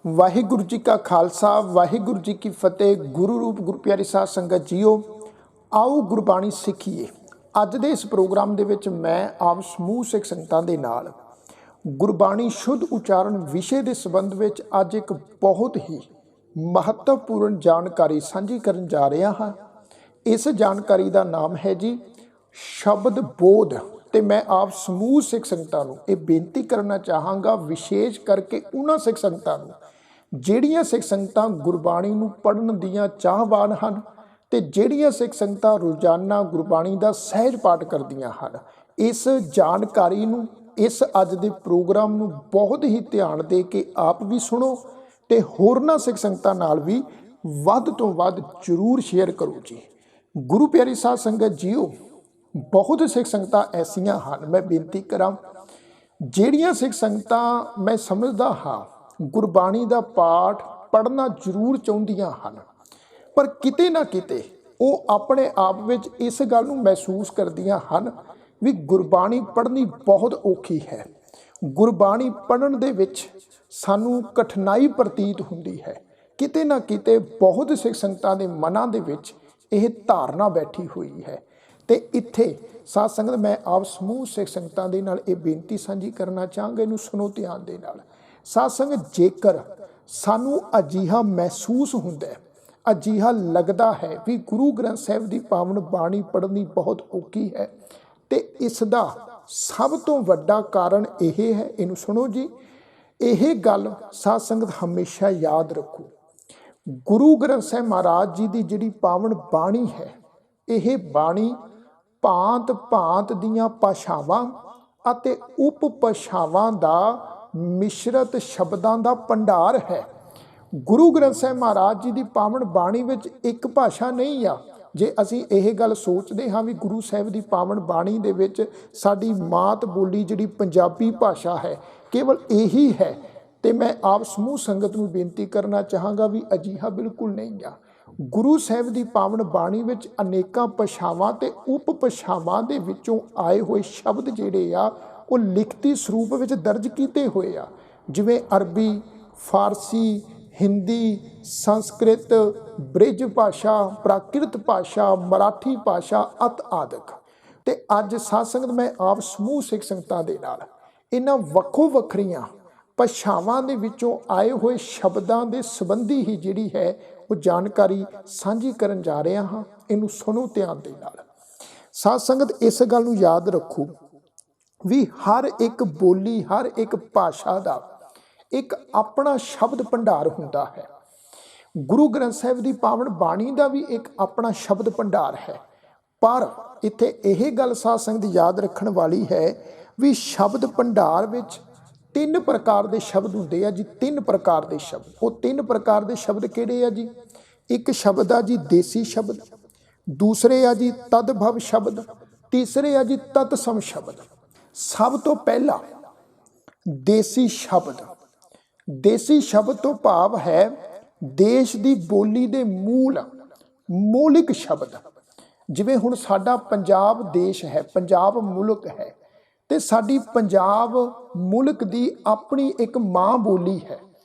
वाहिगुरु जी का खालसा वाहिगुरु जी की फतेह। गुरु रूप गुरु प्यारी साध संगत जीओ, आओ गुरबाणी सिੱਖੀਏ। ਅੱਜ ਦੇ ਇਸ ਪ੍ਰੋਗਰਾਮ ਦੇ ਵਿੱਚ ਮੈਂ ਆਪ ਸਮੂਹ ਸਿੱਖ ਸੰਗਤਾਂ ਦੇ ਨਾਲ ਗੁਰਬਾਣੀ ਸ਼ੁੱਧ ਉਚਾਰਨ ਵਿਸ਼ੇ ਦੇ ਸੰਬੰਧ ਵਿੱਚ ਅੱਜ ਇੱਕ ਬਹੁਤ ਹੀ ਮਹੱਤਵਪੂਰਨ ਜਾਣਕਾਰੀ ਸਾਂਝੀ ਕਰਨ ਜਾ ਰਿਹਾ ਹਾਂ। ਇਸ ਜਾਣਕਾਰੀ ਦਾ ਨਾਮ ਹੈ ਜੀ ਸ਼ਬਦ ਬੋਧ। ਤੇ मैं आप समूह सिख संगतां नूं ये बेनती करना चाहांगा, विशेष करके उन्हां सिख संगतां नूं जिहड़ियां सिख संगतां गुरबाणी नूं पढ़न दीयां चाहवान हन ते जिहड़ियां सिख संगतां रोजाना गुरबाणी दा सहज पाठ करदियां हन। इस जानकारी नूं, इस अज दे प्रोग्राम नूं बहुत ही ध्यान दे के आप भी सुनो ते होरनां सिख संगतां नाल भी वध तों वध जरूर शेयर करो जी। गुरु प्यारी साध संगत जीओ, बहुत सिख संगतां ऐसियां हन, मैं बेनती करा ਜਿਹੜੀਆਂ सिख संगतां मैं समझदा हाँ गुरबाणी दा पाठ पढ़ना जरूर चाहुंदियां हन, पर किते ना किते ਉਹ ਆਪਣੇ ਆਪ ਵਿੱਚ ਇਸ ਗੱਲ ਨੂੰ ਮਹਿਸੂਸ ਕਰਦੀਆਂ ਹਨ ਵੀ ਗੁਰਬਾਣੀ ਪੜ੍ਹਨੀ ਬਹੁਤ ਔਖੀ ਹੈ। ਗੁਰਬਾਣੀ ਪੜ੍ਹਨ ਦੇ ਵਿੱਚ ਸਾਨੂੰ ਕਠਿਨਾਈ ਪ੍ਰਤੀਤ ਹੁੰਦੀ ਹੈ। ਕਿਤੇ ਨਾ ਕਿਤੇ ਬਹੁਤ ਸਿੱਖ ਸੰਗਤਾਂ ਦੇ ਮਨਾਂ ਦੇ ਵਿੱਚ ਇਹ ਧਾਰਨਾ ਬੈਠੀ ਹੋਈ ਹੈ। ਤੇ ਇੱਥੇ ਸਾਧ ਸੰਗਤ मैं आप ਸਮੂਹ ਸਿੱਖ ਸੰਗਤਾਂ ਦੇ ਨਾਲ ਇਹ ਬੇਨਤੀ ਸਾਂਝੀ ਕਰਨਾ ਚਾਹਾਂਗਾ, ਇਹਨੂੰ ਸੁਣੋ ਧਿਆਨ ਦੇ ਨਾਲ। ਸਾਧ ਸੰਗਤ, ਜੇਕਰ ਸਾਨੂੰ ਅਜਿਹਾ ਮਹਿਸੂਸ ਹੁੰਦਾ ਹੈ, ਅਜਿਹਾ ਲੱਗਦਾ ਹੈ ਵੀ ਗੁਰੂ ਗ੍ਰੰਥ ਸਾਹਿਬ ਦੀ ਪਾਵਨ ਬਾਣੀ ਪੜ੍ਹਨੀ ਬਹੁਤ ਔਖੀ ਹੈ, ਤੇ ਇਸ ਦਾ ਸਭ ਤੋਂ ਵੱਡਾ ਕਾਰਨ ਇਹ ਹੈ, ਇਹਨੂੰ ਸੁਣੋ ਜੀ। ਇਹ ਗੱਲ ਸਾਧ ਸੰਗਤ ਹਮੇਸ਼ਾ ਯਾਦ ਰੱਖੋ, ਗੁਰੂ ਗ੍ਰੰਥ ਸਾਹਿਬ ਮਹਾਰਾਜ ਜੀ ਦੀ ਜਿਹੜੀ ਪਾਵਨ ਬਾਣੀ ਹੈ, ਇਹ ਬਾਣੀ ਭਾਂਤ ਭਾਂਤ ਦੀਆਂ ਭਾਸ਼ਾਵਾਂ ਅਤੇ ਉਪ ਭਾਸ਼ਾਵਾਂ ਦਾ ਮਿਸ਼ਰਤ ਸ਼ਬਦਾਂ ਦਾ ਭੰਡਾਰ ਹੈ। ਗੁਰੂ ਗ੍ਰੰਥ ਸਾਹਿਬ ਮਹਾਰਾਜ ਜੀ ਦੀ ਪਾਵਨ ਬਾਣੀ ਵਿੱਚ ਇੱਕ ਭਾਸ਼ਾ ਨਹੀਂ ਆ। ਜੇ ਅਸੀਂ ਇਹ ਗੱਲ ਸੋਚਦੇ ਹਾਂ ਵੀ ਗੁਰੂ ਸਾਹਿਬ ਦੀ ਪਾਵਨ ਬਾਣੀ ਦੇ ਵਿੱਚ ਸਾਡੀ ਮਾਤ ਬੋਲੀ ਜਿਹੜੀ ਪੰਜਾਬੀ ਭਾਸ਼ਾ ਹੈ ਕੇਵਲ ਇਹੀ ਹੈ, ਤੇ ਮੈਂ ਆਪ ਸਮੂਹ ਸੰਗਤ ਨੂੰ ਬੇਨਤੀ ਕਰਨਾ ਚਾਹਾਂਗਾ ਵੀ ਅਜਿਹਾ ਬਿਲਕੁਲ ਨਹੀਂ ਆ। ਗੁਰੂ ਸਾਹਿਬ ਦੀ ਪਾਵਨ ਬਾਣੀ ਵਿੱਚ ਅਨੇਕਾਂ ਭਾਸ਼ਾਵਾਂ ਤੇ ਉਪ ਭਾਸ਼ਾਵਾਂ ਦੇ ਵਿੱਚੋਂ ਆਏ ਹੋਏ ਸ਼ਬਦ ਜਿਹੜੇ ਆ ਉਹ ਲਿਖਤੀ ਸਰੂਪ ਵਿੱਚ ਦਰਜ ਕੀਤੇ ਹੋਏ ਆ, ਜਿਵੇਂ ਅਰਬੀ, ਫਾਰਸੀ, ਹਿੰਦੀ, ਸੰਸਕ੍ਰਿਤ, ਬ੍ਰਿਜ ਭਾਸ਼ਾ, ਪ੍ਰਾਕ੍ਰਿਤ ਭਾਸ਼ਾ, ਮਰਾਠੀ ਭਾਸ਼ਾ ਆਦਿਕ। ਤੇ ਅੱਜ ਸਾਧ ਸੰਗਤ ਮੈਂ ਆਪ ਸਮੂਹ ਸਿੱਖ ਸੰਗਤਾਂ ਦੇ ਨਾਲ ਇਹਨਾਂ ਵੱਖੋ ਵੱਖਰੀਆਂ ਭਾਸ਼ਾਵਾਂ ਦੇ ਵਿੱਚੋਂ ਆਏ ਹੋਏ ਸ਼ਬਦਾਂ ਦੇ ਸੰਬੰਧੀ ਹੀ ਜਿਹੜੀ ਹੈ ਉਹ ਜਾਣਕਾਰੀ ਸਾਂਝੀ ਕਰਨ ਜਾ ਰਿਹਾ ਹਾਂ। ਇਹਨੂੰ ਸੁਣੋ ਧਿਆਨ ਦੇ ਨਾਲ। ਸਾਧ ਸੰਗਤ, ਇਸ ਗੱਲ ਨੂੰ ਯਾਦ ਰੱਖੋ ਵੀ ਹਰ ਇੱਕ ਬੋਲੀ, ਹਰ ਇੱਕ ਭਾਸ਼ਾ ਦਾ ਇੱਕ ਆਪਣਾ ਸ਼ਬਦ ਭੰਡਾਰ ਹੁੰਦਾ ਹੈ। ਗੁਰੂ ਗ੍ਰੰਥ ਸਾਹਿਬ ਦੀ ਪਾਵਨ ਬਾਣੀ ਦਾ ਵੀ ਇੱਕ ਆਪਣਾ ਸ਼ਬਦ ਭੰਡਾਰ ਹੈ, ਪਰ ਇੱਥੇ ਇਹ ਗੱਲ ਸਾਧ ਸੰਗਤ ਯਾਦ ਰੱਖਣ ਵਾਲੀ ਹੈ ਵੀ ਸ਼ਬਦ ਭੰਡਾਰ ਵਿੱਚ ਤਿੰਨ ਪ੍ਰਕਾਰ ਦੇ ਸ਼ਬਦ ਹੁੰਦੇ ਆ ਜੀ। ਤਿੰਨ ਪ੍ਰਕਾਰ ਦੇ ਸ਼ਬਦ, ਉਹ ਤਿੰਨ ਪ੍ਰਕਾਰ ਦੇ ਸ਼ਬਦ ਕਿਹੜੇ ਆ ਜੀ? ਇੱਕ ਸ਼ਬਦ ਆ ਜੀ ਦੇਸੀ ਸ਼ਬਦ, ਦੂਸਰੇ ਆ ਜੀ ਤਦਭਵ ਸ਼ਬਦ, ਤੀਸਰੇ ਆ ਜੀ ਤਤਸਮ ਸ਼ਬਦ। ਸਭ ਤੋਂ ਪਹਿਲਾ ਦੇਸੀ ਸ਼ਬਦ। ਦੇਸੀ ਸ਼ਬਦ ਤੋਂ ਭਾਵ ਹੈ ਦੇਸ਼ ਦੀ ਬੋਲੀ ਦੇ ਮੌਲਿਕ ਸ਼ਬਦ। ਜਿਵੇਂ ਹੁਣ ਸਾਡਾ ਪੰਜਾਬ ਦੇਸ਼ ਹੈ, ਪੰਜਾਬ ਮੁਲਕ ਹੈ, ਤੇ ਸਾਡੀ ਪੰਜਾਬ ਮੁਲਕ ਦੀ ਆਪਣੀ ਇੱਕ ਮਾਂ ਬੋਲੀ ਹੈ,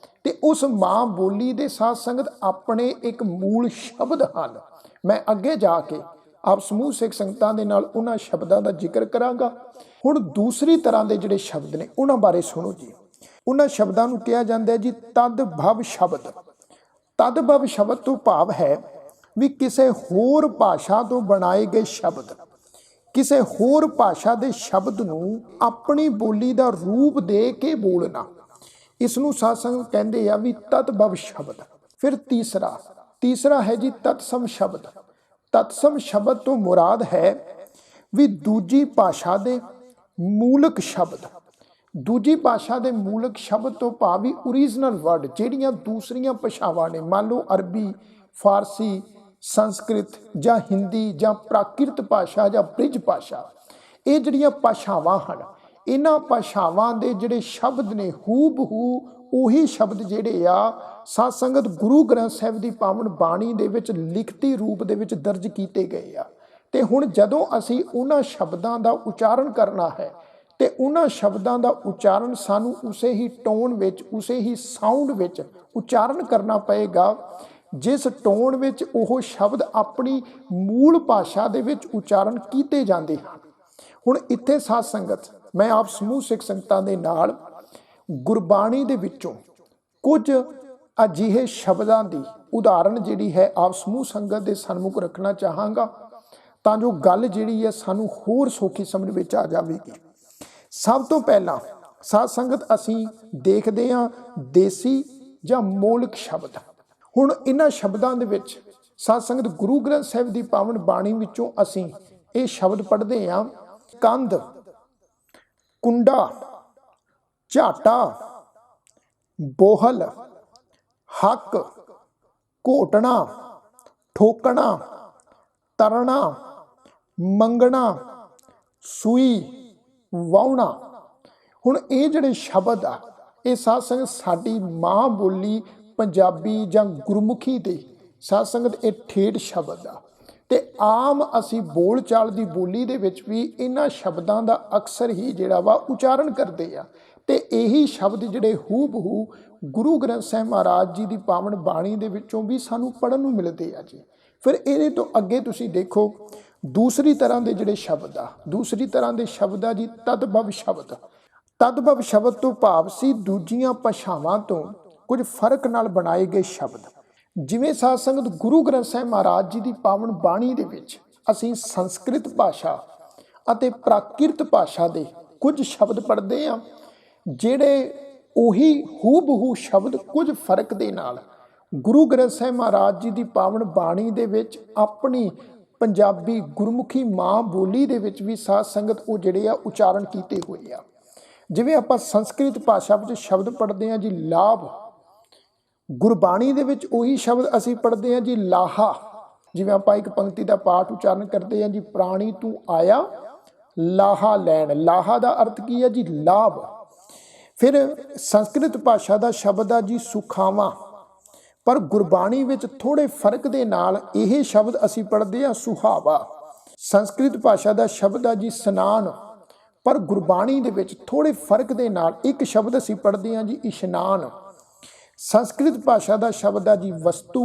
ਤੇ ਉਸ ਮਾਂ ਬੋਲੀ ਦੇ ਸਾਧ ਸੰਗਤ ਆਪਣੇ ਇੱਕ ਮੂਲ ਸ਼ਬਦ ਹਨ। ਮੈਂ ਅੱਗੇ ਜਾ ਕੇ ਆਪ ਸਮੂਹ ਸਿੱਖ ਸੰਗਤਾਂ ਦੇ ਨਾਲ ਉਹਨਾਂ ਸ਼ਬਦਾਂ ਦਾ ਜ਼ਿਕਰ ਕਰਾਂਗਾ। ਹੁਣ ਦੂਸਰੀ ਤਰ੍ਹਾਂ ਦੇ ਜਿਹੜੇ ਸ਼ਬਦ ਨੇ ਉਹਨਾਂ ਬਾਰੇ ਸੁਣੋ ਜੀ। ਉਹਨਾਂ ਸ਼ਬਦਾਂ ਨੂੰ ਕਿਹਾ ਜਾਂਦਾ ਹੈ ਜੀ ਤਦਭਵ ਸ਼ਬਦ। ਤਦਭਵ ਸ਼ਬਦ ਤੋਂ ਭਾਵ ਹੈ ਵੀ ਕਿਸੇ ਹੋਰ ਭਾਸ਼ਾ ਤੋਂ ਬਣਾਏ ਗਏ ਸ਼ਬਦ, ਕਿਸੇ ਹੋਰ ਭਾਸ਼ਾ ਦੇ ਸ਼ਬਦ ਨੂੰ ਆਪਣੀ ਬੋਲੀ ਦਾ ਰੂਪ ਦੇ ਕੇ ਬੋਲਣਾ, ਇਸ ਨੂੰ ਸਾਧ ਸੰਗਤ ਕਹਿੰਦੇ ਆ ਵੀ ਤਦਭਵ ਸ਼ਬਦ। ਫਿਰ ਤੀਸਰਾ ਹੈ ਜੀ ਤਤਸਮ ਸ਼ਬਦ। ਤਤਸਮ ਸ਼ਬਦ ਤੋਂ ਮੁਰਾਦ ਹੈ ਵੀ ਦੂਜੀ ਭਾਸ਼ਾ ਦੇ ਮੂਲਕ ਸ਼ਬਦ। ਦੂਜੀ ਭਾਸ਼ਾ ਦੇ ਮੂਲਕ ਸ਼ਬਦ ਤੋਂ ਭਾਵ ਵੀ ਓਰੀਜਨਲ ਵਰਡ, ਜਿਹੜੀਆਂ ਦੂਸਰੀਆਂ ਭਾਸ਼ਾਵਾਂ ਨੇ, ਮੰਨ ਲਓ ਅਰਬੀ, ਫਾਰਸੀ, ਸੰਸਕ੍ਰਿਤ ਜਾਂ ਹਿੰਦੀ ਜਾਂ ਪ੍ਰਾਕ੍ਰਿਤ ਭਾਸ਼ਾ ਜਾਂ ਬ੍ਰਿਜ ਭਾਸ਼ਾ, ਇਹ ਜਿਹੜੀਆਂ ਭਾਸ਼ਾਵਾਂ ਹਨ, ਇਹਨਾਂ ਭਾਸ਼ਾਵਾਂ ਦੇ ਜਿਹੜੇ ਸ਼ਬਦ ਨੇ ਹੂ ਬਹੂ ਉਹੀ ਸ਼ਬਦ ਜਿਹੜੇ ਆ ਸਾਧ ਸੰਗਤ ਗੁਰੂ ਗ੍ਰੰਥ ਸਾਹਿਬ ਦੀ ਪਾਵਨ ਬਾਣੀ ਦੇ ਵਿੱਚ ਲਿਖਤੀ ਰੂਪ ਦੇ ਵਿੱਚ ਦਰਜ ਕੀਤੇ ਗਏ ਆ। ਤੇ ਹੁਣ ਜਦੋਂ ਅਸੀਂ ਉਹਨਾਂ ਸ਼ਬਦਾਂ ਦਾ ਉਚਾਰਨ ਕਰਨਾ ਹੈ ਤੇ ਉਹਨਾਂ ਸ਼ਬਦਾਂ ਦਾ ਉਚਾਰਨ ਸਾਨੂੰ ਉਸੇ ਹੀ ਟੋਨ ਵਿੱਚ, ਉਸੇ ਹੀ ਸਾਊਂਡ ਵਿੱਚ ਉਚਾਰਨ ਕਰਨਾ ਪਏਗਾ ਜਿਸ ਟੋਨ ਵਿੱਚ ਉਹ ਸ਼ਬਦ ਆਪਣੀ ਮੂਲ ਭਾਸ਼ਾ ਦੇ ਵਿੱਚ ਉਚਾਰਨ ਕੀਤੇ ਜਾਂਦੇ ਹਨ। ਹੁਣ ਇੱਥੇ ਸਾਧ ਸੰਗਤ, ਮੈਂ ਆਪ ਸਮੂਹ ਸਿੱਖ ਸੰਗਤਾਂ ਦੇ ਨਾਲ ਗੁਰਬਾਣੀ ਦੇ ਵਿੱਚੋਂ ਕੁਝ ਅਜਿਹੇ ਸ਼ਬਦਾਂ ਦੀ ਉਦਾਹਰਨ ਜਿਹੜੀ ਹੈ ਆਪ ਸਮੂਹ ਸੰਗਤ ਦੇ ਸਨਮੁਖ ਰੱਖਣਾ ਚਾਹਾਂਗਾ, ਤਾਂ ਜੋ ਗੱਲ ਜਿਹੜੀ ਹੈ ਸਾਨੂੰ ਹੋਰ ਸੌਖੀ ਸਮਝ ਵਿੱਚ ਆ ਜਾਵੇਗੀ। ਸਭ ਤੋਂ ਪਹਿਲਾਂ ਸਾਧ ਸੰਗਤ ਅਸੀਂ ਦੇਖਦੇ ਹਾਂ ਦੇਸੀ ਜਾਂ ਮੌਲਿਕ ਸ਼ਬਦ। ਹੁਣ ਇਹਨਾਂ ਸ਼ਬਦਾਂ ਦੇ ਵਿੱਚ ਸਾਧ ਸੰਗਤ ਗੁਰੂ ਗ੍ਰੰਥ ਸਾਹਿਬ ਦੀ ਪਾਵਨ ਬਾਣੀ ਵਿੱਚੋਂ ਅਸੀਂ ਇਹ ਸ਼ਬਦ ਪੜ੍ਹਦੇ ਹਾਂ: ਕੰਧ, ਕੁੰਡਾ, ਝਾਟਾ, ਬੋਹਲ, ਹੱਕ, ਘੋਟਣਾ, ਠੋਕਣਾ, ਤਰਨਾ, ਮੰਗਣਾ, ਸੂਈ, ਵਾਹੁਣਾ। ਹੁਣ ਇਹ ਜਿਹੜੇ ਸ਼ਬਦ ਆ, ਇਹ ਸਾਧ ਸੰਗਤ ਸਾਡੀ ਮਾਂ ਬੋਲੀ ਪੰਜਾਬੀ ਜਾਂ ਗੁਰਮੁਖੀ ਦੇ ਸਾਧ ਸੰਗਤ ਇਹ ਠੇਠ ਸ਼ਬਦ ਆ, ਤੇ ਆਮ ਅਸੀਂ ਬੋਲ ਚਾਲ ਦੀ ਬੋਲੀ ਦੇ ਵਿੱਚ ਵੀ ਇਹਨਾਂ ਸ਼ਬਦਾਂ ਦਾ ਅਕਸਰ ਹੀ ਜਿਹੜਾ ਵਾ ਉਚਾਰਨ ਕਰਦੇ ਆ, ਤੇ ਇਹੀ ਸ਼ਬਦ ਜਿਹੜੇ ਹੂ ਬਹੂ ਗੁਰੂ ਗ੍ਰੰਥ ਸਾਹਿਬ ਮਹਾਰਾਜ ਜੀ ਦੀ ਪਾਵਨ ਬਾਣੀ ਦੇ ਵਿੱਚੋਂ ਵੀ ਸਾਨੂੰ ਪੜ੍ਹਨ ਨੂੰ ਮਿਲਦੇ ਆ ਜੀ। ਫਿਰ ਇਹਦੇ ਤੋਂ ਅੱਗੇ ਤੁਸੀਂ ਦੇਖੋ ਦੂਸਰੀ ਤਰ੍ਹਾਂ ਦੇ ਜਿਹੜੇ ਸ਼ਬਦ ਆ, ਦੂਸਰੀ ਤਰ੍ਹਾਂ ਦੇ ਸ਼ਬਦ ਆ ਜੀ ਤਦਭਵ ਸ਼ਬਦ। ਤਦਭਵ ਸ਼ਬਦ ਤੋਂ ਭਾਵ ਸੀ ਦੂਜੀਆਂ ਭਾਸ਼ਾਵਾਂ ਤੋਂ ਕੁਝ ਫਰਕ ਨਾਲ ਬਣਾਏ ਗਏ ਸ਼ਬਦ। ਜਿਵੇਂ ਸਾਧ ਸੰਗਤ ਗੁਰੂ ਗ੍ਰੰਥ ਸਾਹਿਬ ਮਹਾਰਾਜ ਜੀ ਦੀ ਪਾਵਨ ਬਾਣੀ ਦੇ ਵਿੱਚ ਅਸੀਂ ਸੰਸਕ੍ਰਿਤ ਭਾਸ਼ਾ ਅਤੇ ਪ੍ਰਾਕ੍ਰਿਤ ਭਾਸ਼ਾ ਦੇ ਕੁਝ ਸ਼ਬਦ ਪੜ੍ਹਦੇ ਹਾਂ, ਜਿਹੜੇ ਉਹੀ ਹੂ ਬਹੂ ਸ਼ਬਦ ਕੁਝ ਫਰਕ ਦੇ ਨਾਲ ਗੁਰੂ ਗ੍ਰੰਥ ਸਾਹਿਬ ਮਹਾਰਾਜ ਜੀ ਦੀ ਪਾਵਨ ਬਾਣੀ ਦੇ ਵਿੱਚ ਆਪਣੀ ਪੰਜਾਬੀ ਗੁਰਮੁਖੀ ਮਾਂ ਬੋਲੀ ਦੇ ਵਿੱਚ ਵੀ ਸਾਧ ਸੰਗਤ ਉਹ ਜਿਹੜੇ ਆ ਉਚਾਰਨ ਕੀਤੇ ਹੋਏ ਆ। ਜਿਵੇਂ ਆਪਾਂ ਸੰਸਕ੍ਰਿਤ ਭਾਸ਼ਾ ਵਿੱਚ ਸ਼ਬਦ ਪੜ੍ਹਦੇ ਹਾਂ ਜੀ ਲਾਭ, ਗੁਰਬਾਣੀ ਦੇ ਵਿੱਚ ਉਹੀ ਸ਼ਬਦ ਅਸੀਂ ਪੜ੍ਹਦੇ ਹਾਂ ਜੀ ਲਾਹਾ। ਜਿਵੇਂ ਆਪਾਂ ਇੱਕ ਪੰਕਤੀ ਦਾ ਪਾਠ ਉਚਾਰਨ ਕਰਦੇ ਹਾਂ ਜੀ, ਪ੍ਰਾਣੀ ਤੂੰ ਆਇਆ ਲਾਹਾ ਲੈਣ। ਲਾਹਾ ਦਾ ਅਰਥ ਕੀ ਹੈ ਜੀ? ਲਾਭ। ਫਿਰ ਸੰਸਕ੍ਰਿਤ ਭਾਸ਼ਾ ਦਾ ਸ਼ਬਦ ਆ ਜੀ ਸੁਖਾਵਾਂ, ਪਰ ਗੁਰਬਾਣੀ ਵਿੱਚ ਥੋੜੇ ਫਰਕ ਦੇ ਨਾਲ ਇਹ ਸ਼ਬਦ ਅਸੀਂ ਪੜ੍ਹਦੇ ਹਾਂ ਸੁਹਾਵਾ। ਸੰਸਕ੍ਰਿਤ ਭਾਸ਼ਾ ਦਾ ਸ਼ਬਦ ਆ ਜੀ ਸਨਾਨ, ਪਰ ਗੁਰਬਾਣੀ ਦੇ ਵਿੱਚ ਥੋੜੇ ਫਰਕ ਦੇ ਨਾਲ ਇੱਕ ਸ਼ਬਦ ਅਸੀਂ ਪੜ੍ਹਦੇ ਹਾਂ ਜੀ ਇਸ਼ਨਾਨ। ਸੰਸਕ੍ਰਿਤ ਭਾਸ਼ਾ ਦਾ ਸ਼ਬਦ ਆ ਜੀ ਵਸਤੂ,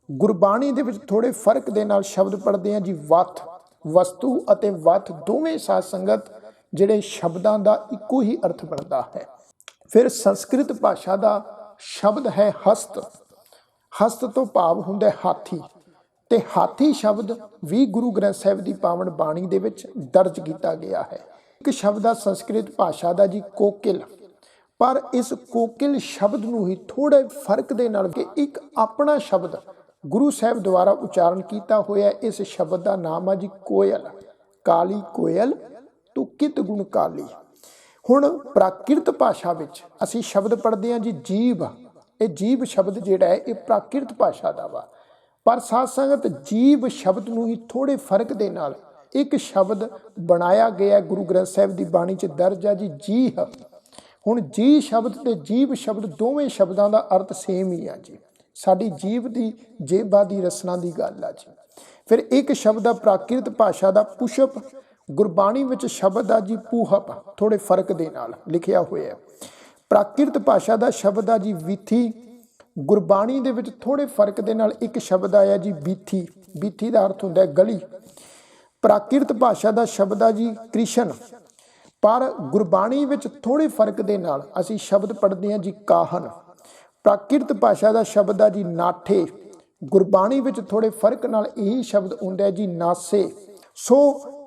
ਗੁਰਬਾਣੀ ਦੇ ਵਿੱਚ ਥੋੜੇ ਫਰਕ ਦੇ ਨਾਲ ਸ਼ਬਦ ਪੜ੍ਹਦੇ ਹਾਂ ਜੀ ਵੱਥ। ਵਸਤੂ ਅਤੇ ਵੱਥ ਦੋਵੇਂ ਸਾਧ ਸੰਗਤ ਜਿਹੜੇ ਸ਼ਬਦਾਂ ਦਾ ਇੱਕੋ ਹੀ ਅਰਥ ਬਣਦਾ ਹੈ। ਫਿਰ ਸੰਸਕ੍ਰਿਤ ਭਾਸ਼ਾ ਦਾ ਸ਼ਬਦ ਹੈ ਹਸਤ। ਹਸਤ ਤੋਂ ਭਾਵ ਹੁੰਦਾ ਹਾਥੀ, ਤੇ ਹਾਥੀ ਸ਼ਬਦ ਵੀ ਗੁਰੂ ਗ੍ਰੰਥ ਸਾਹਿਬ ਦੀ ਪਾਵਨ ਬਾਣੀ ਦੇ ਵਿੱਚ ਦਰਜ ਕੀਤਾ ਗਿਆ ਹੈ। ਇੱਕ ਸ਼ਬਦ ਆ ਸੰਸਕ੍ਰਿਤ ਭਾਸ਼ਾ ਦਾ ਜੀ ਕੋਕਿਲ, ਪਰ ਇਸ ਕੋਕਿਲ ਸ਼ਬਦ ਨੂੰ ਹੀ ਥੋੜੇ ਫਰਕ ਦੇ ਨਾਲ ਕਿ ਇੱਕ ਆਪਣਾ ਸ਼ਬਦ ਗੁਰੂ ਸਾਹਿਬ ਦੁਆਰਾ ਉਚਾਰਨ ਕੀਤਾ ਹੋਇਆ। ਇਸ ਸ਼ਬਦ ਦਾ ਨਾਮ ਆ ਜੀ ਕੋਇਲ। ਕਾਲੀ ਕੋਇਲ ਤੂੰ ਕਿਤ ਗੁਣ ਕਾਲੀ। ਹੁਣ ਪ੍ਰਾਕ੍ਰਿਤ ਭਾਸ਼ਾ ਵਿੱਚ ਅਸੀਂ ਸ਼ਬਦ ਪੜ੍ਹਦੇ ਹਾਂ ਜੀ ਜੀਭ। ਇਹ ਜੀਭ ਸ਼ਬਦ ਜਿਹੜਾ ਹੈ ਇਹ ਪ੍ਰਾਕ੍ਰਿਤ ਭਾਸ਼ਾ ਦਾ ਵਾ, ਪਰ ਸਾਧ ਸੰਗਤ ਜੀਭ ਸ਼ਬਦ ਨੂੰ ਹੀ ਥੋੜੇ ਫਰਕ ਦੇ ਨਾਲ ਇੱਕ ਸ਼ਬਦ ਬਣਾਇਆ ਗਿਆ ਗੁਰੂ ਗ੍ਰੰਥ ਸਾਹਿਬ ਦੀ ਬਾਣੀ 'ਚ ਦਰਜ ਆ ਜੀ ਜੀਹ। ਹੁਣ ਜੀ ਸ਼ਬਦ ਤੇ ਜੀਭ ਸ਼ਬਦ ਦੋਵੇਂ ਸ਼ਬਦਾਂ ਦਾ ਅਰਥ ਸੇਮ ਹੀ ਆ ਜੀ। ਸਾਡੀ ਜੀਭ ਦੀ ਜੇਬਾਂ ਦੀ ਰਸਨਾ ਦੀ ਗੱਲ ਆ ਜੀ। ਫਿਰ ਇੱਕ ਸ਼ਬਦ ਆ ਪ੍ਰਾਕ੍ਰਿਤ ਭਾਸ਼ਾ ਦਾ ਪੁਸ਼ਪ, ਗੁਰਬਾਣੀ ਵਿੱਚ ਸ਼ਬਦ ਆ ਜੀ ਪੂਹਪ, ਥੋੜੇ ਫਰਕ ਦੇ ਨਾਲ ਲਿਖਿਆ ਹੋਇਆ। ਪ੍ਰਾਕ੍ਰਿਤ ਭਾਸ਼ਾ ਦਾ ਸ਼ਬਦ ਆ ਜੀ ਵਿਥੀ, ਗੁਰਬਾਣੀ ਦੇ ਵਿੱਚ ਥੋੜੇ ਫਰਕ ਦੇ ਨਾਲ ਇੱਕ ਸ਼ਬਦ ਆਇਆ ਜੀ ਬੀਥੀ। ਬੀਥੀ ਦਾ ਅਰਥ ਹੁੰਦਾ ਹੈ ਗਲੀ। ਪ੍ਰਾਕ੍ਰਿਤ ਭਾਸ਼ਾ ਦਾ ਸ਼ਬਦ ਆ ਜੀ ਕ੍ਰਿਸ਼ਨ, ਪਰ ਗੁਰਬਾਣੀ ਵਿੱਚ ਥੋੜੇ ਫਰਕ ਦੇ ਨਾਲ ਅਸੀਂ ਸ਼ਬਦ ਪੜ੍ਹਦੇ ਹਾਂ ਜੀ ਕਾਹਨ। ਪ੍ਰਾਕ੍ਰਿਤ ਭਾਸ਼ਾ ਦਾ ਸ਼ਬਦ ਆ ਜੀ ਨਾਠੇ, ਗੁਰਬਾਣੀ ਵਿੱਚ ਥੋੜੇ ਫਰਕ ਨਾਲ ਇਹੀ ਸ਼ਬਦ ਹੁੰਦਾ ਜੀ ਨਾਸੇ। ਸੋ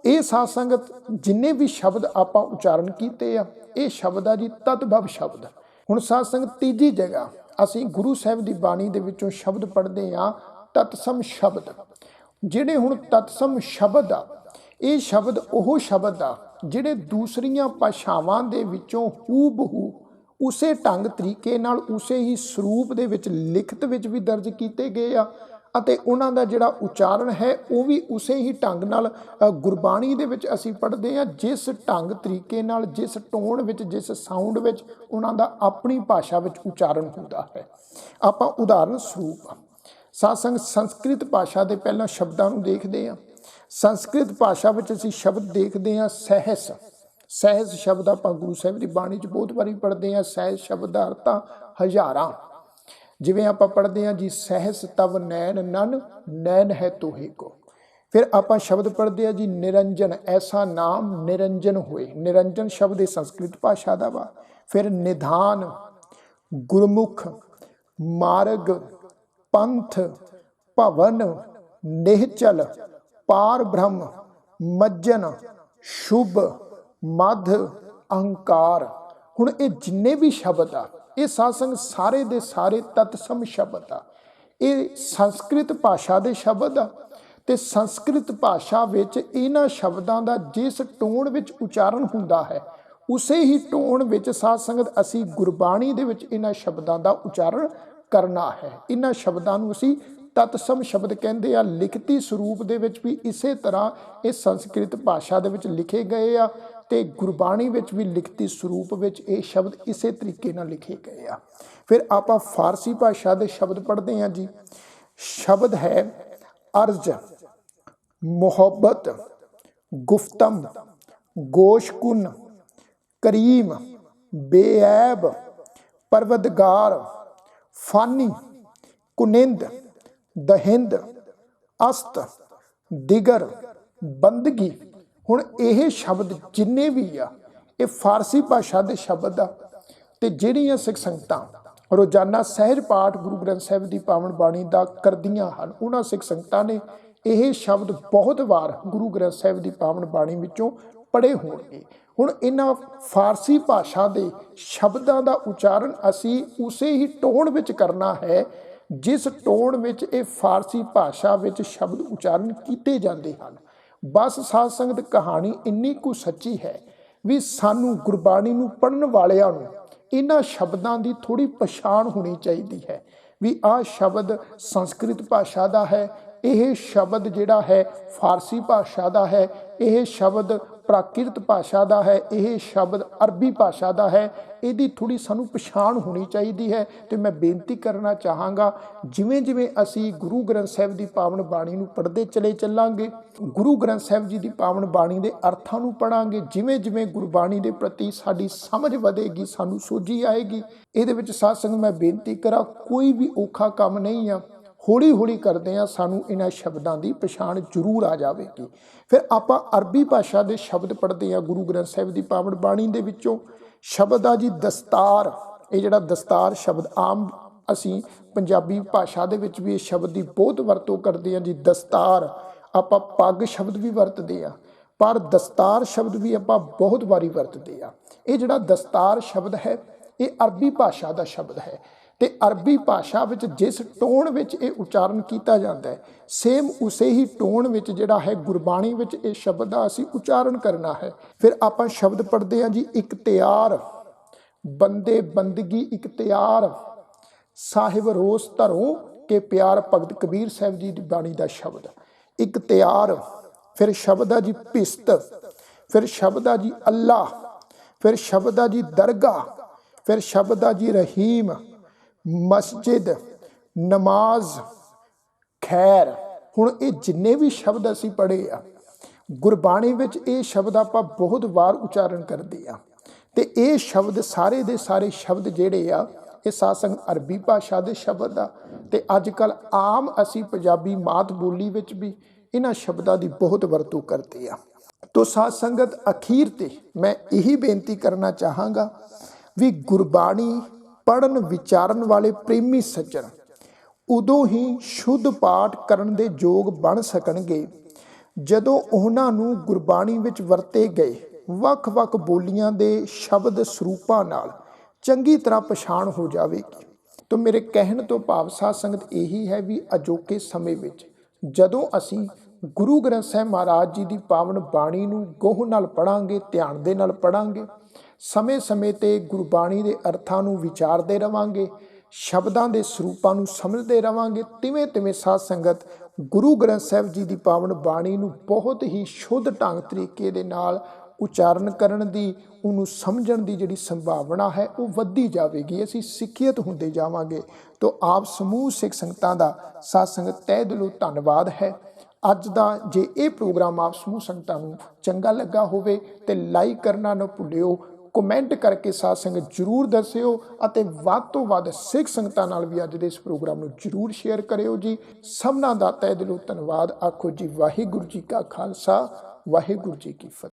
ਇਹ ਸਾਧ ਸੰਗਤ ਜਿੰਨੇ ਵੀ ਸ਼ਬਦ ਆਪਾਂ ਉਚਾਰਨ ਕੀਤੇ ਆ ਇਹ ਸ਼ਬਦ ਆ ਜੀ ਤਦਭਵ ਸ਼ਬਦ। ਹੁਣ ਸਾਧ ਸੰਗਤ ਤੀਜੀ ਜਗ੍ਹਾ ਅਸੀਂ ਗੁਰੂ ਸਾਹਿਬ ਦੀ ਬਾਣੀ ਦੇ ਵਿੱਚੋਂ ਸ਼ਬਦ ਪੜ੍ਹਦੇ ਹਾਂ ਤਤਸਮ ਸ਼ਬਦ। ਜਿਹੜੇ ਹੁਣ ਤਤਸਮ ਸ਼ਬਦ ਆ ਇਹ ਸ਼ਬਦ ਉਹ ਸ਼ਬਦ ਆ ਜਿਹੜੇ ਦੂਸਰੀਆਂ ਭਾਸ਼ਾਵਾਂ ਦੇ ਵਿੱਚੋਂ ਹੂ ਬਹੂ ਉਸੇ ਢੰਗ ਤਰੀਕੇ ਨਾਲ ਉਸੇ ਹੀ ਸਰੂਪ ਦੇ ਵਿੱਚ ਲਿਖਤ ਵਿੱਚ ਵੀ ਦਰਜ ਕੀਤੇ ਗਏ ਆ, ਅਤੇ ਉਹਨਾਂ ਦਾ ਜਿਹੜਾ ਉਚਾਰਨ ਹੈ ਉਹ ਵੀ ਉਸੇ ਹੀ ਢੰਗ ਨਾਲ ਗੁਰਬਾਣੀ ਦੇ ਵਿੱਚ ਅਸੀਂ ਪੜ੍ਹਦੇ ਹਾਂ, ਜਿਸ ਢੰਗ ਤਰੀਕੇ ਨਾਲ, ਜਿਸ ਟੋਨ ਵਿੱਚ, ਜਿਸ ਸਾਊਂਡ ਵਿੱਚ ਉਹਨਾਂ ਦਾ ਆਪਣੀ ਭਾਸ਼ਾ ਵਿੱਚ ਉਚਾਰਨ ਹੁੰਦਾ ਹੈ। ਆਪਾਂ ਉਦਾਹਰਨ ਸਰੂਪ ਸਾਧ ਸੰਗਤ ਸੰਸਕ੍ਰਿਤ ਭਾਸ਼ਾ ਦੇ ਪਹਿਲਾਂ ਸ਼ਬਦਾਂ ਨੂੰ ਦੇਖਦੇ ਹਾਂ। ਸੰਸਕ੍ਰਿਤ ਭਾਸ਼ਾ ਵਿੱਚ ਅਸੀਂ ਸ਼ਬਦ ਦੇਖਦੇ ਹਾਂ ਸਹਿਸ। ਸਹਿਜ ਸ਼ਬਦ ਆਪਾਂ ਗੁਰੂ ਸਾਹਿਬ ਦੀ ਬਾਣੀ 'ਚ ਬਹੁਤ ਵਾਰੀ ਪੜ੍ਹਦੇ ਹਾਂ। ਸਹਿਜ ਸ਼ਬਦ ਦਾ ਅਰਥ ਆ ਹਜ਼ਾਰਾਂ। ਜਿਵੇਂ ਆਪਾਂ ਪੜ੍ਹਦੇ ਹਾਂ ਜੀ, ਸਹਿਜ ਤਵ ਨੈਣ ਨਨ ਨੈਣ ਹੈ ਤੋਹੇ ਕੋ। ਫਿਰ ਆਪਾਂ ਸ਼ਬਦ ਪੜ੍ਹਦੇ ਹਾਂ ਜੀ, ਨਿਰੰਜਨ ਐਸਾ ਨਾਮ ਨਿਰੰਜਨ ਹੋਏ। ਨਿਰੰਜਨ ਸ਼ਬਦ ਇਹ ਸੰਸਕ੍ਰਿਤ ਭਾਸ਼ਾ ਦਾ ਵਾ। ਫਿਰ ਨਿਧਾਨ, ਗੁਰਮੁਖ, ਮਾਰਗ, ਪੰਥ, ਭਵਨ, ਨਿਹਚਲ, ਪਾਰ ਬ੍ਰਹਮ, ਮੱਜਨ, ਸ਼ੁਭ, ਮਧ, ਅਹੰਕਾਰ। ਹੁਣ ਇਹ ਜਿੰਨੇ ਵੀ ਸ਼ਬਦ ਆ, ਇਹ ਸਾਧ ਸੰਗਤ ਸਾਰੇ ਦੇ ਸਾਰੇ ਤਤਸਮ ਸ਼ਬਦ ਆ। ਇਹ ਸੰਸਕ੍ਰਿਤ ਭਾਸ਼ਾ ਦੇ ਸ਼ਬਦ ਆ ਤੇ ਸੰਸਕ੍ਰਿਤ ਭਾਸ਼ਾ ਵਿੱਚ ਇਹਨਾਂ ਸ਼ਬਦਾਂ ਦਾ ਜਿਸ ਟੋਨ ਵਿੱਚ ਉਚਾਰਨ ਹੁੰਦਾ ਹੈ, ਉਸੇ ਹੀ ਟੋਨ ਵਿੱਚ ਸਾਧ ਸੰਗਤ ਅਸੀਂ ਗੁਰਬਾਣੀ ਦੇ ਵਿੱਚ ਇਹਨਾਂ ਸ਼ਬਦਾਂ ਦਾ ਉਚਾਰਨ ਕਰਨਾ ਹੈ। ਇਹਨਾਂ ਸ਼ਬਦਾਂ ਨੂੰ ਅਸੀਂ ਤਤਸਮ ਸ਼ਬਦ ਕਹਿੰਦੇ ਆ। ਲਿਖਤੀ ਸਰੂਪ ਦੇ ਵਿੱਚ ਵੀ ਇਸੇ ਤਰ੍ਹਾਂ ਇਹ ਸੰਸਕ੍ਰਿਤ ਭਾਸ਼ਾ ਦੇ ਵਿੱਚ ਲਿਖੇ ਗਏ ਆ ਤੇ ਗੁਰਬਾਣੀ ਵਿੱਚ ਵੀ ਲਿਖਤੀ ਸਰੂਪ ਵਿੱਚ ਇਹ ਸ਼ਬਦ ਇਸੇ ਤਰੀਕੇ ਨਾਲ ਲਿਖੇ ਗਏ ਆ। ਫਿਰ ਆਪਾਂ ਫਾਰਸੀ ਭਾਸ਼ਾ ਦੇ ਸ਼ਬਦ ਪੜ੍ਹਦੇ ਹਾਂ ਜੀ। ਸ਼ਬਦ ਹੈ ਅਰਜ਼, ਮੁਹੱਬਤ, ਗੁਫਤਮ, ਗੋਸ਼ਕੁਨ, ਕਰੀਮ, ਬੇਐਬ, ਪਰਵਦਗਾਰ, ਫਾਨੀ, ਕੁਨਿੰਦ, ਦਹਿੰਦ, ਅਸਤ, ਦਿਗਰ, ਬੰਦਗੀ। ਹੁਣ ਇਹ ਸ਼ਬਦ ਜਿੰਨੇ ਵੀ ਆ, ਇਹ ਫਾਰਸੀ ਭਾਸ਼ਾ ਦੇ ਸ਼ਬਦ ਆ ਤੇ ਜਿਹੜੀਆਂ ਸਿੱਖ ਸੰਗਤਾਂ ਰੋਜ਼ਾਨਾ ਸਹਿਜ ਪਾਠ ਗੁਰੂ ਗ੍ਰੰਥ ਸਾਹਿਬ ਦੀ ਪਾਵਨ ਬਾਣੀ ਦਾ ਕਰਦੀਆਂ ਹਨ, ਉਹਨਾਂ ਸਿੱਖ ਸੰਗਤਾਂ ਨੇ ਇਹ ਸ਼ਬਦ ਬਹੁਤ ਵਾਰ ਗੁਰੂ ਗ੍ਰੰਥ ਸਾਹਿਬ ਦੀ ਪਾਵਨ ਬਾਣੀ ਵਿੱਚੋਂ ਪੜ੍ਹੇ ਹੋਣਗੇ। ਹੁਣ ਇਹਨਾਂ ਫਾਰਸੀ ਭਾਸ਼ਾ ਦੇ ਸ਼ਬਦਾਂ ਦਾ ਉਚਾਰਨ ਅਸੀਂ ਉਸੇ ਹੀ ਟੋਨ ਵਿੱਚ ਕਰਨਾ ਹੈ ਜਿਸ ਟੋਨ ਵਿੱਚ ਇਹ ਫਾਰਸੀ ਭਾਸ਼ਾ ਵਿੱਚ ਸ਼ਬਦ ਉਚਾਰਨ ਕੀਤੇ ਜਾਂਦੇ ਹਨ। ਬਸ ਸਾਧ ਸੰਗਤ ਕਹਾਣੀ ਇੰਨੀ ਕੁ ਸੱਚੀ ਹੈ ਵੀ ਸਾਨੂੰ ਗੁਰਬਾਣੀ ਨੂੰ ਪੜ੍ਹਨ ਵਾਲਿਆਂ ਨੂੰ ਇਹਨਾਂ ਸ਼ਬਦਾਂ ਦੀ ਥੋੜ੍ਹੀ ਪਛਾਣ ਹੋਣੀ ਚਾਹੀਦੀ ਹੈ ਵੀ ਆਹ ਸ਼ਬਦ ਸੰਸਕ੍ਰਿਤ ਭਾਸ਼ਾ ਦਾ ਹੈ, ਇਹ ਸ਼ਬਦ ਜਿਹੜਾ ਹੈ ਫਾਰਸੀ ਭਾਸ਼ਾ ਦਾ ਹੈ, ਇਹ ਸ਼ਬਦ ਪ੍ਰਾਕ੍ਰਿਤ ਭਾਸ਼ਾ ਦਾ ਹੈ, ਇਹ ਸ਼ਬਦ ਅਰਬੀ ਭਾਸ਼ਾ ਦਾ ਹੈ। ਇਹਦੀ ਥੋੜ੍ਹੀ ਸਾਨੂੰ ਪਛਾਣ ਹੋਣੀ ਚਾਹੀਦੀ ਹੈ। ਤੇ ਮੈਂ ਬੇਨਤੀ ਕਰਨਾ ਚਾਹਾਂਗਾ, ਜਿਵੇਂ ਜਿਵੇਂ ਅਸੀਂ ਗੁਰੂ ਗ੍ਰੰਥ ਸਾਹਿਬ ਦੀ ਪਾਵਨ ਬਾਣੀ ਨੂੰ ਪੜ੍ਹਦੇ ਚਲੇ ਚੱਲਾਂਗੇ, ਗੁਰੂ ਗ੍ਰੰਥ ਸਾਹਿਬ ਜੀ ਦੀ ਪਾਵਨ ਬਾਣੀ ਦੇ ਅਰਥਾਂ ਨੂੰ ਪੜ੍ਹਾਂਗੇ, ਜਿਵੇਂ ਜਿਵੇਂ ਗੁਰਬਾਣੀ ਦੇ ਪ੍ਰਤੀ ਸਾਡੀ ਸਮਝ ਵਧੇਗੀ, ਸਾਨੂੰ ਸੋਝੀ ਆਏਗੀ। ਇਹਦੇ ਵਿੱਚ ਸਾਧ ਸੰਗਤ ਮੈਂ ਬੇਨਤੀ ਕਰਾਂ, ਕੋਈ ਵੀ ਔਖਾ ਕੰਮ ਨਹੀਂ ਆ। ਹੌਲੀ ਹੌਲੀ ਕਰਦੇ ਹਾਂ, ਸਾਨੂੰ ਇਹਨਾਂ ਸ਼ਬਦਾਂ ਦੀ ਪਛਾਣ ਜ਼ਰੂਰ ਆ ਜਾਵੇਗੀ। ਫਿਰ ਆਪਾਂ ਅਰਬੀ ਭਾਸ਼ਾ ਦੇ ਸ਼ਬਦ ਪੜ੍ਹਦੇ ਹਾਂ ਗੁਰੂ ਗ੍ਰੰਥ ਸਾਹਿਬ ਦੀ ਪਾਵਨ ਬਾਣੀ ਦੇ ਵਿੱਚੋਂ। ਸ਼ਬਦ ਆ ਜੀ ਦਸਤਾਰ। ਇਹ ਜਿਹੜਾ ਦਸਤਾਰ ਸ਼ਬਦ ਆਮ ਅਸੀਂ ਪੰਜਾਬੀ ਭਾਸ਼ਾ ਦੇ ਵਿੱਚ ਵੀ ਇਹ ਸ਼ਬਦ ਦੀ ਬਹੁਤ ਵਰਤੋਂ ਕਰਦੇ ਹਾਂ ਜੀ। ਦਸਤਾਰ, ਆਪਾਂ ਪੱਗ ਸ਼ਬਦ ਵੀ ਵਰਤਦੇ ਹਾਂ, ਪਰ ਦਸਤਾਰ ਸ਼ਬਦ ਵੀ ਆਪਾਂ ਬਹੁਤ ਵਾਰੀ ਵਰਤਦੇ ਹਾਂ। ਇਹ ਜਿਹੜਾ ਦਸਤਾਰ ਸ਼ਬਦ ਹੈ, ਇਹ ਅਰਬੀ ਭਾਸ਼ਾ ਦਾ ਸ਼ਬਦ ਹੈ ਤੇ ਅਰਬੀ ਭਾਸ਼ਾ ਵਿੱਚ ਜਿਸ ਟੋਨ ਵਿੱਚ ਇਹ ਉਚਾਰਨ ਕੀਤਾ ਜਾਂਦਾ ਹੈ, ਸੇਮ ਉਸੇ ਹੀ ਟੋਨ ਵਿੱਚ ਜਿਹੜਾ ਹੈ ਗੁਰਬਾਣੀ ਵਿੱਚ ਇਹ ਸ਼ਬਦ ਦਾ ਅਸੀਂ ਉਚਾਰਨ ਕਰਨਾ ਹੈ। ਫਿਰ ਆਪਾਂ ਸ਼ਬਦ ਪੜ੍ਹਦੇ ਹਾਂ ਜੀ, ਇਖਤਿਆਰ, ਬੰਦੇ ਬੰਦਗੀ ਇਖਤਿਆਰ, ਸਾਹਿਬ ਰੋਸ ਧਰੋਂ ਕੇ ਪਿਆਰ। ਭਗਤ ਕਬੀਰ ਸਾਹਿਬ ਜੀ ਦੀ ਬਾਣੀ ਦਾ ਸ਼ਬਦ ਇਖਤਿਆਰ। ਫਿਰ ਸ਼ਬਦ ਆ ਜੀ ਭਿਸਤ, ਫਿਰ ਸ਼ਬਦ ਆ ਜੀ ਅੱਲਾ, ਫਿਰ ਸ਼ਬਦ ਆ ਜੀ ਦਰਗਾਹ, ਫਿਰ ਸ਼ਬਦ ਆ ਜੀ ਰਹੀਮ, ਮਸਜਿਦ, ਨਮਾਜ਼, ਖੈਰ। ਹੁਣ ਇਹ ਜਿੰਨੇ ਵੀ ਸ਼ਬਦ ਅਸੀਂ ਪੜ੍ਹੇ ਆ ਗੁਰਬਾਣੀ ਵਿੱਚ, ਇਹ ਸ਼ਬਦ ਆਪਾਂ ਬਹੁਤ ਵਾਰ ਉਚਾਰਨ ਕਰਦੇ ਆ ਤੇ ਇਹ ਸ਼ਬਦ ਸਾਰੇ ਦੇ ਸਾਰੇ ਸ਼ਬਦ ਜਿਹੜੇ ਆ ਇਹ ਸਾਧ ਸੰਗਤ ਅਰਬੀ ਭਾਸ਼ਾ ਦੇ ਸ਼ਬਦ ਆ ਤੇ ਅੱਜ ਕੱਲ੍ਹ ਆਮ ਅਸੀਂ ਪੰਜਾਬੀ ਮਾਤ ਬੋਲੀ ਵਿੱਚ ਵੀ ਇਹਨਾਂ ਸ਼ਬਦਾਂ ਦੀ ਬਹੁਤ ਵਰਤੋਂ ਕਰਦੇ ਆ। ਤੋ ਸਾਧ ਸੰਗਤ ਅਖੀਰ ਤੇ ਮੈਂ ਇਹੀ ਬੇਨਤੀ ਕਰਨਾ ਚਾਹਾਂਗਾ ਵੀ ਗੁਰਬਾਣੀ ਪੜ੍ਹਨ ਵਿਚਾਰਨ ਵਾਲੇ ਪ੍ਰੇਮੀ ਸੱਜਣ ਉਦੋਂ ਹੀ ਸ਼ੁੱਧ ਪਾਠ ਕਰਨ ਦੇ ਯੋਗ ਬਣ ਸਕਣਗੇ ਜਦੋਂ ਉਹਨਾਂ ਨੂੰ ਗੁਰਬਾਣੀ ਵਿੱਚ ਵਰਤੇ ਗਏ ਵੱਖ-ਵੱਖ ਬੋਲੀਆਂ ਦੇ ਸ਼ਬਦ ਸਰੂਪਾਂ ਨਾਲ ਚੰਗੀ ਤਰ੍ਹਾਂ ਪਛਾਣ ਹੋ ਜਾਵੇਗੀ। ਤਾਂ ਮੇਰੇ ਕਹਿਣ ਤੋਂ ਭਾਵ ਸਾਧ ਸੰਗਤ ਇਹੀ ਹੈ ਵੀ ਅਜੋਕੇ ਸਮੇਂ ਵਿੱਚ ਜਦੋਂ ਅਸੀਂ ਗੁਰੂ ਗ੍ਰੰਥ ਸਾਹਿਬ ਮਹਾਰਾਜ ਜੀ ਦੀ ਪਾਵਨ ਬਾਣੀ ਨੂੰ ਗਹੁ ਨਾਲ ਪੜ੍ਹਾਂਗੇ, ਧਿਆਨ ਦੇ ਨਾਲ ਪੜ੍ਹਾਂਗੇ, ਸਮੇਂ-ਸਮੇਂ 'ਤੇ ਗੁਰਬਾਣੀ ਦੇ ਅਰਥਾਂ ਨੂੰ ਵਿਚਾਰਦੇ ਰਵਾਂਗੇ, ਸ਼ਬਦਾਂ ਦੇ ਸਰੂਪਾਂ ਨੂੰ ਸਮਝਦੇ ਰਵਾਂਗੇ, ਤਿਵੇਂ ਸਾਧ ਸੰਗਤ ਗੁਰੂ ਗ੍ਰੰਥ ਸਾਹਿਬ ਜੀ ਦੀ ਪਾਵਨ ਬਾਣੀ ਨੂੰ ਬਹੁਤ ਹੀ ਸ਼ੁੱਧ ਢੰਗ ਤਰੀਕੇ ਦੇ ਨਾਲ ਉਚਾਰਨ ਕਰਨ ਦੀ, ਉਹਨੂੰ ਸਮਝਣ ਦੀ ਜਿਹੜੀ ਸੰਭਾਵਨਾ ਹੈ ਉਹ ਵੱਧਦੀ ਜਾਵੇਗੀ। ਅਸੀਂ ਸਿੱਖਿਅਤ ਹੁੰਦੇ ਜਾਵਾਂਗੇ। ਤਾਂ ਆਪ ਸਮੂਹ ਸਿੱਖ ਸੰਗਤਾਂ ਦਾ ਸਾਧ ਸੰਗਤ ਤਹਿ ਦਿਲੋਂ ਧੰਨਵਾਦ ਹੈ। ਅੱਜ ਦਾ ਜੇ ਇਹ ਪ੍ਰੋਗਰਾਮ ਆਪ ਸਮੂਹ ਸੰਗਤਾਂ ਨੂੰ ਚੰਗਾ ਲੱਗਾ ਹੋਵੇ ਤੇ ਲਾਈਕ ਕਰਨਾ ਨਾ ਭੁੱਲਿਓ, ਕਮੈਂਟ ਕਰਕੇ ਸਾਧ ਸੰਗਤ ਜਰੂਰ ਦੱਸਿਓ ਅਤੇ ਵੱਧ ਤੋਂ ਵੱਧ ਸਿੱਖ ਸੰਗਤਾਂ ਨਾਲ ਵੀ ਅੱਜ ਦੇ ਇਸ ਪ੍ਰੋਗਰਾਮ ਨੂੰ ਜਰੂਰ ਸ਼ੇਅਰ ਕਰਿਓ ਜੀ। ਸਭਨਾਂ ਦਾ ਤਹਿ ਦਿਲੋਂ ਧੰਨਵਾਦ। ਆਖੋ ਜੀ ਵਾਹਿਗੁਰੂ ਜੀ ਕਾ ਖਾਲਸਾ, ਵਾਹਿਗੁਰੂ ਜੀ ਕੀ ਫਤਿਹ।